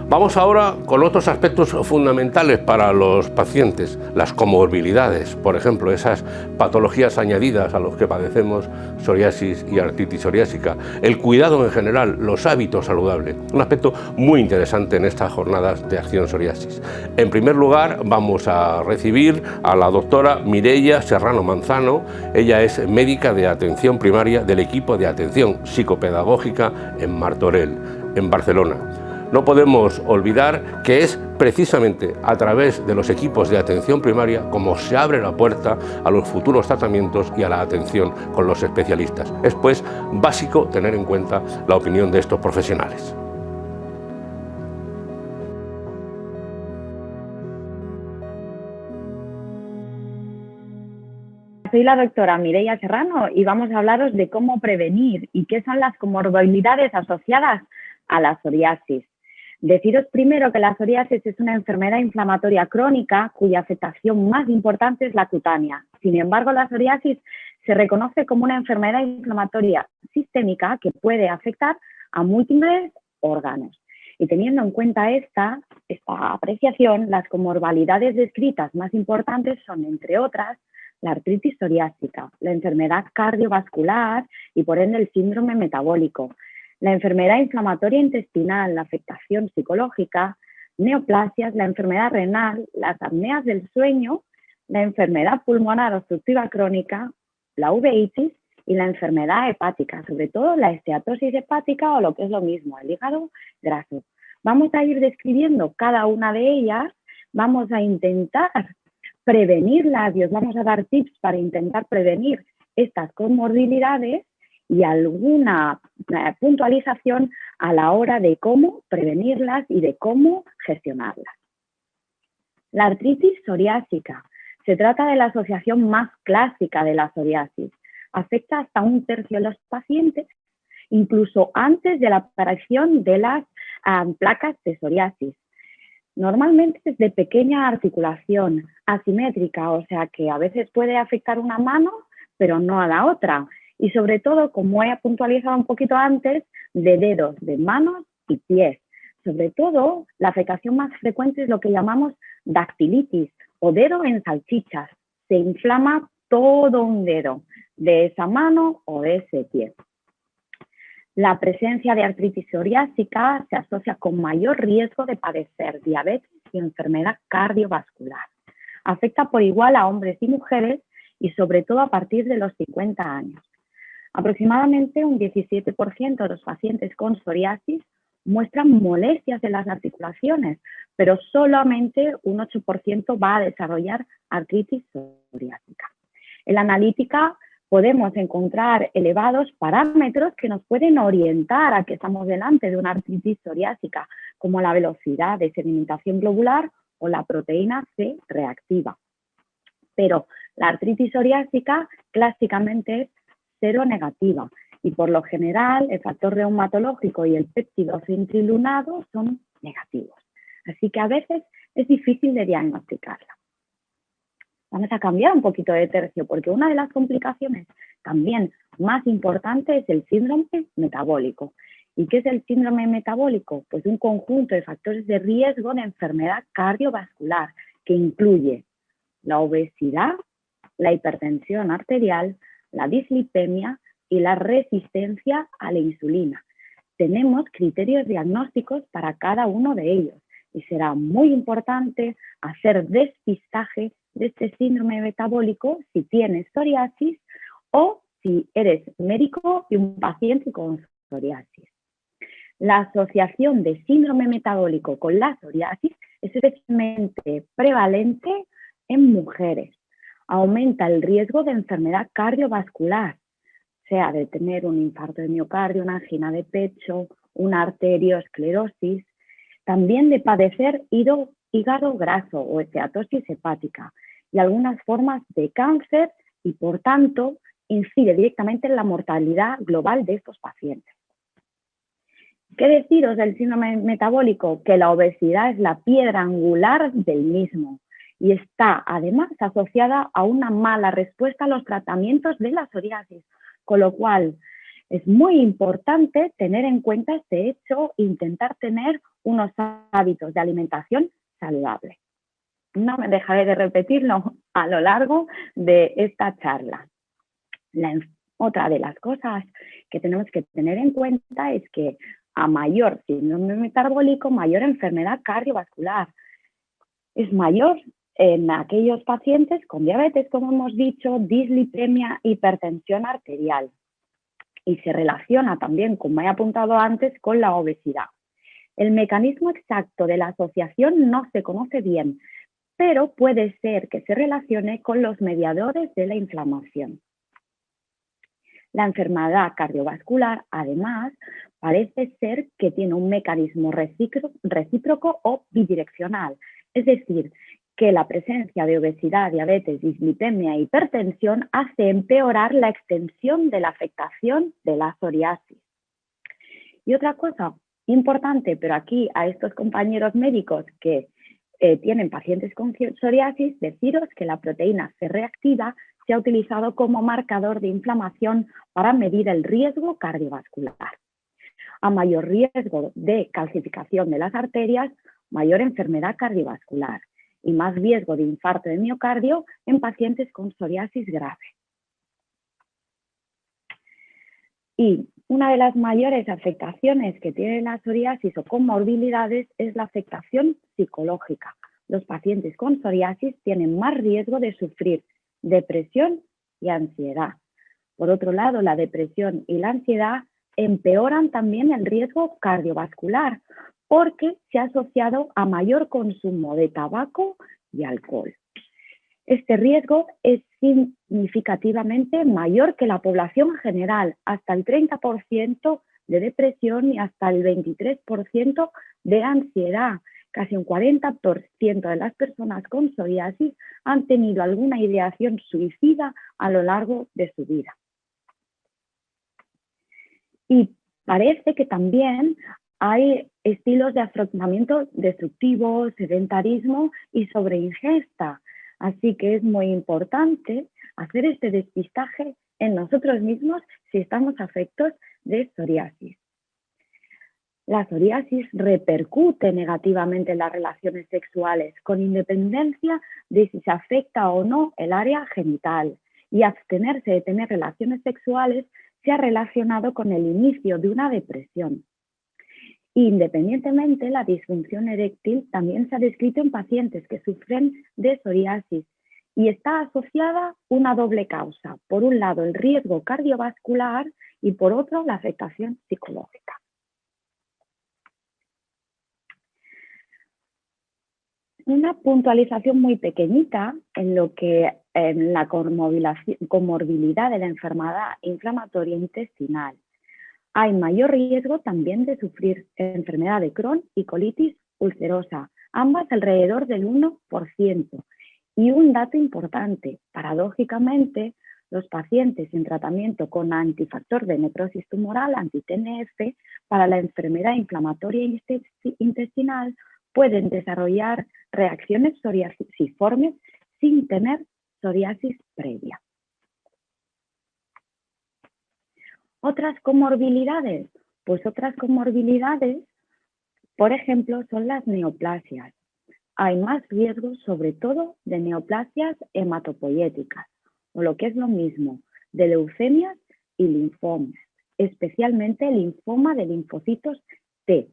Vamos ahora con otros aspectos fundamentales para los pacientes, las comorbilidades, por ejemplo, esas patologías añadidas a los que padecemos psoriasis y artritis psoriásica, el cuidado en general, los hábitos saludables, un aspecto muy interesante en estas jornadas de Acción Psoriasis. En primer lugar, vamos a recibir a la doctora Mireia Serrano Manzano. Ella es médica de atención primaria del equipo de atención psicopedagógica en Martorell, en Barcelona. No podemos olvidar que es precisamente a través de los equipos de atención primaria como se abre la puerta a los futuros tratamientos y a la atención con los especialistas. Es pues básico tener en cuenta la opinión de estos profesionales. Soy la doctora Mireia Serrano y vamos a hablaros de cómo prevenir y qué son las comorbilidades asociadas a la psoriasis. Deciros primero que la psoriasis es una enfermedad inflamatoria crónica cuya afectación más importante es la cutánea. Sin embargo, la psoriasis se reconoce como una enfermedad inflamatoria sistémica que puede afectar a múltiples órganos. Y teniendo en cuenta esta apreciación, las comorbilidades descritas más importantes son, entre otras, la artritis psoriásica, la enfermedad cardiovascular y, por ende, el síndrome metabólico, la enfermedad inflamatoria intestinal, la afectación psicológica, neoplasias, la enfermedad renal, las apneas del sueño, la enfermedad pulmonar obstructiva crónica, la uveitis y la enfermedad hepática, sobre todo la esteatosis hepática o lo que es lo mismo, el hígado graso. Vamos a ir describiendo cada una de ellas, vamos a intentar prevenirlas y os vamos a dar tips para intentar prevenir estas comorbilidades y alguna puntualización a la hora de cómo prevenirlas y de cómo gestionarlas. La artritis psoriásica se trata de la asociación más clásica de la psoriasis. Afecta hasta 1/3 de los pacientes, incluso antes de la aparición de las placas de psoriasis. Normalmente es de pequeña articulación, asimétrica, o sea que a veces puede afectar una mano, pero no a la otra. Y sobre todo, como he puntualizado un poquito antes, de dedos, de manos y pies. Sobre todo, la afectación más frecuente es lo que llamamos dactilitis o dedo en salchichas. Se inflama todo un dedo, de esa mano o de ese pie. La presencia de artritis psoriásica se asocia con mayor riesgo de padecer diabetes y enfermedad cardiovascular. Afecta por igual a hombres y mujeres y sobre todo a partir de los 50 años. Aproximadamente un 17% de los pacientes con psoriasis muestran molestias en las articulaciones, pero solamente un 8% va a desarrollar artritis psoriásica. En la analítica podemos encontrar elevados parámetros que nos pueden orientar a que estamos delante de una artritis psoriásica, como la velocidad de sedimentación globular o la proteína C reactiva. Pero la artritis psoriásica clásicamente es seronegativa y por lo general el factor reumatológico y el péptido centrilunado son negativos. Así que a veces es difícil de diagnosticarla. Vamos a cambiar un poquito de tercio porque una de las complicaciones también más importantes es el síndrome metabólico. ¿Y qué es el síndrome metabólico? Pues un conjunto de factores de riesgo de enfermedad cardiovascular que incluye la obesidad, la hipertensión arterial, la dislipemia y la resistencia a la insulina. Tenemos criterios diagnósticos para cada uno de ellos y será muy importante hacer despistaje de este síndrome metabólico si tienes psoriasis o si eres médico y un paciente con psoriasis. La asociación de síndrome metabólico con la psoriasis es especialmente prevalente en mujeres. Aumenta el riesgo de enfermedad cardiovascular, sea de tener un infarto de miocardio, una angina de pecho, una arteriosclerosis, también de padecer hígado graso o esteatosis hepática y algunas formas de cáncer y, por tanto, incide directamente en la mortalidad global de estos pacientes. ¿Qué deciros del síndrome metabólico? Que la obesidad es la piedra angular del mismo y está además asociada a una mala respuesta a los tratamientos de la psoriasis, con lo cual es muy importante tener en cuenta este hecho e intentar tener unos hábitos de alimentación saludable. No me dejaré de repetirlo a lo largo de esta charla. Otra de las cosas que tenemos que tener en cuenta es que a mayor síndrome metabólico, mayor enfermedad cardiovascular. Es mayor en aquellos pacientes con diabetes, como hemos dicho, dislipemia, hipertensión arterial. Y se relaciona también, como he apuntado antes, con la obesidad. El mecanismo exacto de la asociación no se conoce bien, pero puede ser que se relacione con los mediadores de la inflamación. La enfermedad cardiovascular, además, parece ser que tiene un mecanismo recíproco o bidireccional, es decir, que la presencia de obesidad, diabetes, dislipemia e hipertensión hace empeorar la extensión de la afectación de la psoriasis. Y otra cosa importante, pero aquí a estos compañeros médicos que tienen pacientes con psoriasis, deciros que la proteína C reactiva se ha utilizado como marcador de inflamación para medir el riesgo cardiovascular. A mayor riesgo de calcificación de las arterias, mayor enfermedad cardiovascular y más riesgo de infarto de miocardio en pacientes con psoriasis grave. Y una de las mayores afectaciones que tiene la psoriasis o comorbilidades es la afectación psicológica. Los pacientes con psoriasis tienen más riesgo de sufrir depresión y ansiedad. Por otro lado, la depresión y la ansiedad empeoran también el riesgo cardiovascular porque se ha asociado a mayor consumo de tabaco y alcohol. Este riesgo es significativamente mayor que la población en general, hasta el 30% de depresión y hasta el 23% de ansiedad. Casi un 40% de las personas con psoriasis han tenido alguna ideación suicida a lo largo de su vida. Y parece que también hay estilos de afrontamiento destructivo, sedentarismo y sobreingesta. Así que es muy importante hacer este despistaje en nosotros mismos si estamos afectos de psoriasis. La psoriasis repercute negativamente en las relaciones sexuales, con independencia de si se afecta o no el área genital. Y abstenerse de tener relaciones sexuales se ha relacionado con el inicio de una depresión. Independientemente, la disfunción eréctil también se ha descrito en pacientes que sufren de psoriasis y está asociada a una doble causa. Por un lado, el riesgo cardiovascular y por otro, la afectación psicológica. Una puntualización muy pequeñita en lo que en la comorbilidad de la enfermedad inflamatoria intestinal. Hay mayor riesgo también de sufrir enfermedad de Crohn y colitis ulcerosa, ambas alrededor del 1%. Y un dato importante, paradójicamente, los pacientes en tratamiento con antifactor de necrosis tumoral, anti-TNF, para la enfermedad inflamatoria intestinal, pueden desarrollar reacciones psoriasiformes sin tener psoriasis previa. Otras comorbilidades, pues otras comorbilidades, por ejemplo, son las neoplasias. Hay más riesgo, sobre todo, de neoplasias hematopoyéticas, o lo que es lo mismo, de leucemias y linfomas, especialmente el linfoma de linfocitos T.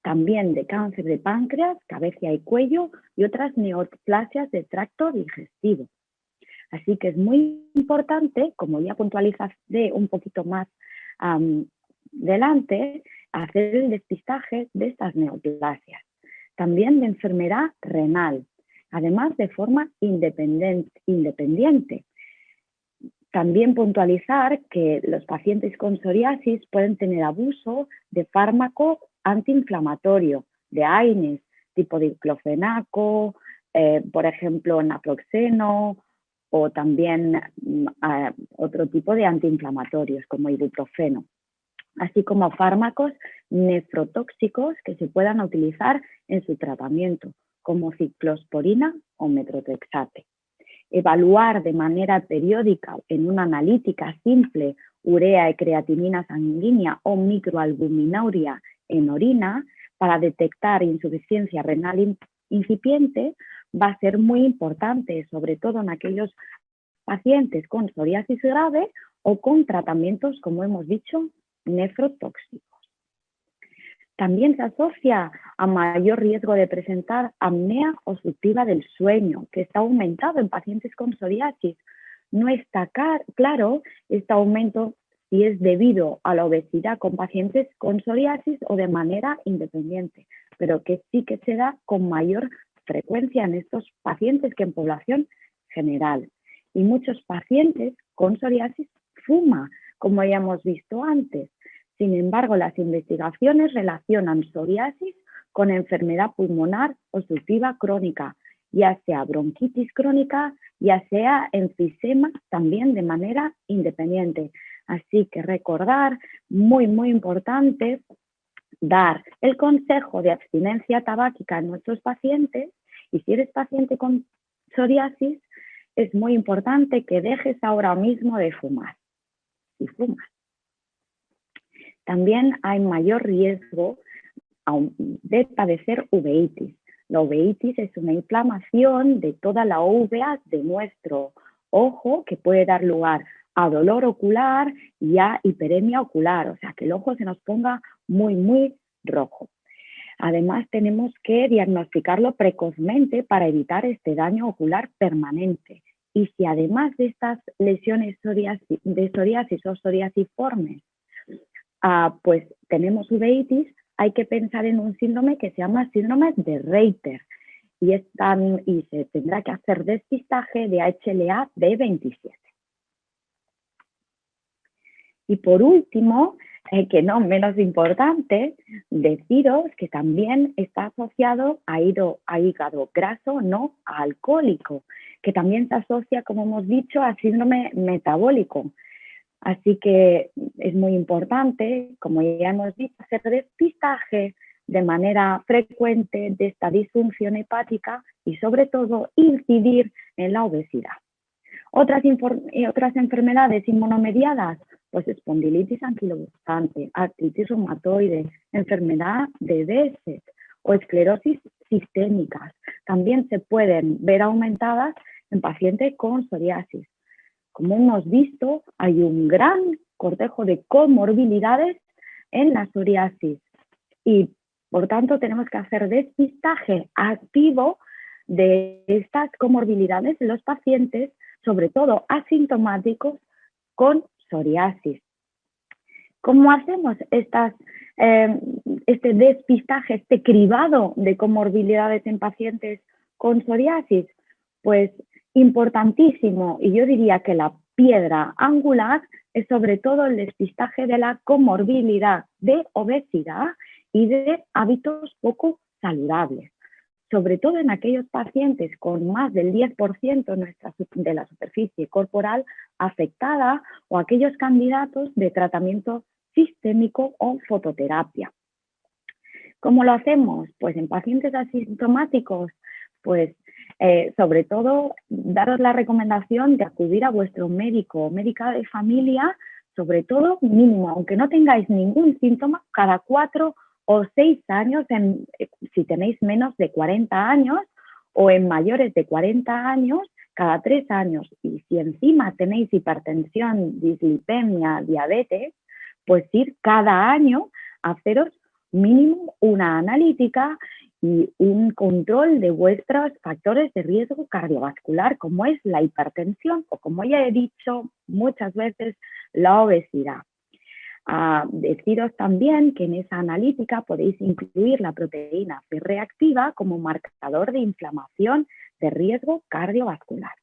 También de cáncer de páncreas, cabeza y cuello y otras neoplasias de tracto digestivo. Así que es muy importante, como ya puntualizaré un poquito más adelante, hacer el despistaje de estas neoplasias. También de enfermedad renal, además de forma independiente. También puntualizar que los pacientes con psoriasis pueden tener abuso de fármaco antiinflamatorio, de AINES, tipo diclofenaco, por ejemplo, naproxeno, o también otro tipo de antiinflamatorios como ibuprofeno, así como fármacos nefrotóxicos que se puedan utilizar en su tratamiento, como ciclosporina o metotrexate. Evaluar de manera periódica en una analítica simple urea y creatinina sanguínea o microalbuminuria en orina para detectar insuficiencia renal incipiente va a ser muy importante, sobre todo en aquellos pacientes con psoriasis grave o con tratamientos, como hemos dicho, nefrotóxicos. También se asocia a mayor riesgo de presentar apnea obstructiva del sueño, que está aumentado en pacientes con psoriasis. No está claro este aumento si es debido a la obesidad con pacientes con psoriasis o de manera independiente, pero que sí que se da con mayor frecuencia en estos pacientes que en población general. Y muchos pacientes con psoriasis fuman, como ya hemos visto antes. Sin embargo, las investigaciones relacionan psoriasis con enfermedad pulmonar obstructiva crónica, ya sea bronquitis crónica, ya sea enfisema también de manera independiente. Así que recordar, muy importante, dar el consejo de abstinencia tabáquica a nuestros pacientes, y si eres paciente con psoriasis, es muy importante que dejes ahora mismo de fumar, si fumas. También hay mayor riesgo de padecer uveitis. La uveitis es una inflamación de toda la uvea de nuestro ojo que puede dar lugar a dolor ocular y a hiperemia ocular, o sea que el ojo se nos ponga muy rojo. Además tenemos que diagnosticarlo precozmente para evitar este daño ocular permanente. Y si además de estas lesiones de psoriasis o psoriasiformes, pues tenemos uveitis, hay que pensar en un síndrome que se llama síndrome de Reiter y se tendrá que hacer despistaje de HLA B27. Y por último, que no menos importante, deciros que también está asociado a hígado graso no alcohólico, que también se asocia, como hemos dicho, a síndrome metabólico. Así que es muy importante, como ya hemos dicho, hacer despistaje de manera frecuente de esta disfunción hepática y sobre todo incidir en la obesidad. Otras enfermedades inmunomediadas, pues espondilitis anquilosante, artritis reumatoide, enfermedad de Behçet o esclerosis sistémicas, también se pueden ver aumentadas en pacientes con psoriasis. Como hemos visto, hay un gran cortejo de comorbilidades en la psoriasis y, por tanto, tenemos que hacer despistaje activo de estas comorbilidades en los pacientes, sobre todo asintomáticos con psoriasis. ¿Cómo hacemos este despistaje, este cribado de comorbilidades en pacientes con psoriasis? Pues importantísimo, y yo diría que la piedra angular es sobre todo el despistaje de la comorbilidad de obesidad y de hábitos poco saludables, sobre todo en aquellos pacientes con más del 10% de la superficie corporal afectada o aquellos candidatos de tratamiento sistémico o fototerapia. ¿Cómo lo hacemos? Pues en pacientes asintomáticos, pues sobre todo daros la recomendación de acudir a vuestro médico o médica de familia, sobre todo mínimo, aunque no tengáis ningún síntoma, cada 4 o 6 años, si tenéis menos de 40 años o en mayores de 40 años, cada 3 años. Y si encima tenéis hipertensión, dislipemia, diabetes, pues ir cada año a haceros mínimo una analítica y un control de vuestros factores de riesgo cardiovascular, como es la hipertensión o, como ya he dicho muchas veces, la obesidad. Deciros también que en esa analítica podéis incluir la proteína C reactiva como marcador de inflamación de riesgo cardiovascular.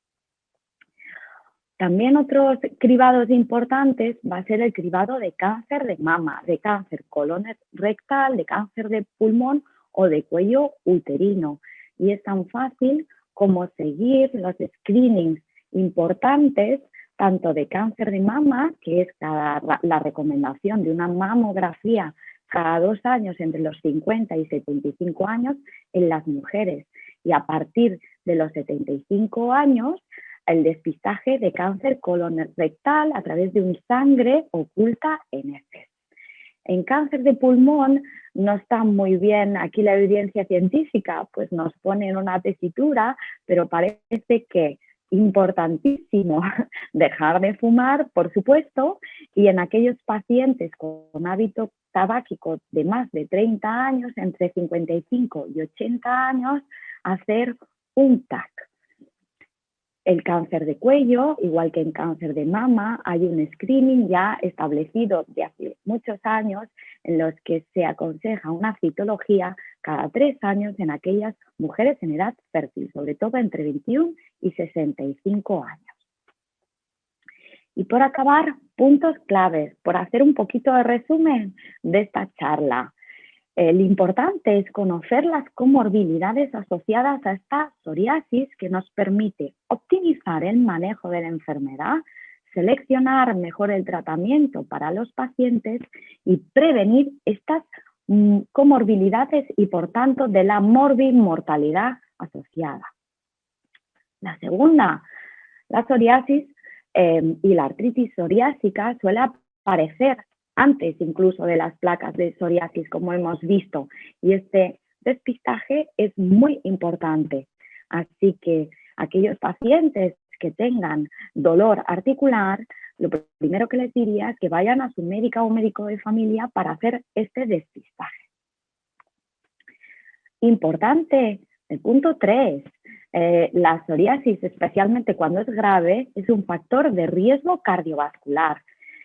También otros cribados importantes va a ser el cribado de cáncer de mama, de cáncer colorectal, de cáncer de pulmón o de cuello uterino. Y es tan fácil como seguir los screenings importantes, tanto de cáncer de mama, que es la recomendación de una mamografía cada 2 años entre los 50 y 75 años en las mujeres, y a partir de los 75 años el despistaje de cáncer colorectal a través de un sangre oculta en heces. En cáncer de pulmón no está muy bien aquí la evidencia científica, pues nos pone en una tesitura, pero parece que importantísimo dejar de fumar, por supuesto, y en aquellos pacientes con hábito tabáquico de más de 30 años, entre 55 y 80 años, hacer un TAC. El cáncer de cuello, igual que en cáncer de mama, hay un screening ya establecido de hace muchos años en los que se aconseja una citología cada 3 años en aquellas mujeres en edad fértil, sobre todo entre 21 y 65 años. Y por acabar, puntos claves, por hacer un poquito de resumen de esta charla. Lo importante es conocer las comorbilidades asociadas a esta psoriasis que nos permite optimizar el manejo de la enfermedad, seleccionar mejor el tratamiento para los pacientes y prevenir estas comorbilidades y, por tanto, de la morbimortalidad asociada. La segunda, la psoriasis y la artritis psoriásica suele aparecer antes incluso de las placas de psoriasis, como hemos visto, y este despistaje es muy importante. Así que aquellos pacientes que tengan dolor articular, lo primero que les diría es que vayan a su médica o médico de familia para hacer este despistaje. Importante, el punto 3, la psoriasis, especialmente cuando es grave, es un factor de riesgo cardiovascular.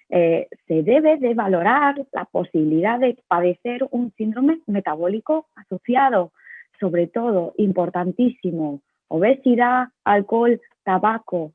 Se debe de valorar la posibilidad de padecer un síndrome metabólico asociado, sobre todo, importantísimo, obesidad, alcohol, tabaco,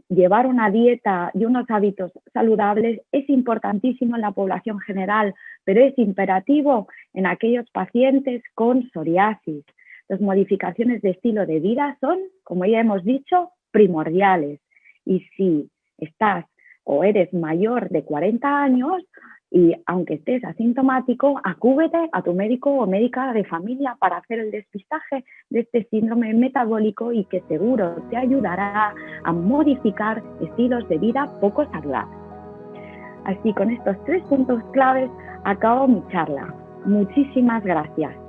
llevar una dieta y unos hábitos saludables es importantísimo en la población general, pero es imperativo en aquellos pacientes con psoriasis. Las modificaciones de estilo de vida son, como ya hemos dicho, primordiales. Y si estás o eres mayor de 40 años y aunque estés asintomático, acúdete a tu médico o médica de familia para hacer el despistaje de este síndrome metabólico y que seguro te ayudará a modificar estilos de vida poco saludables. Así, con estos 3 puntos claves acabo mi charla. Muchísimas gracias.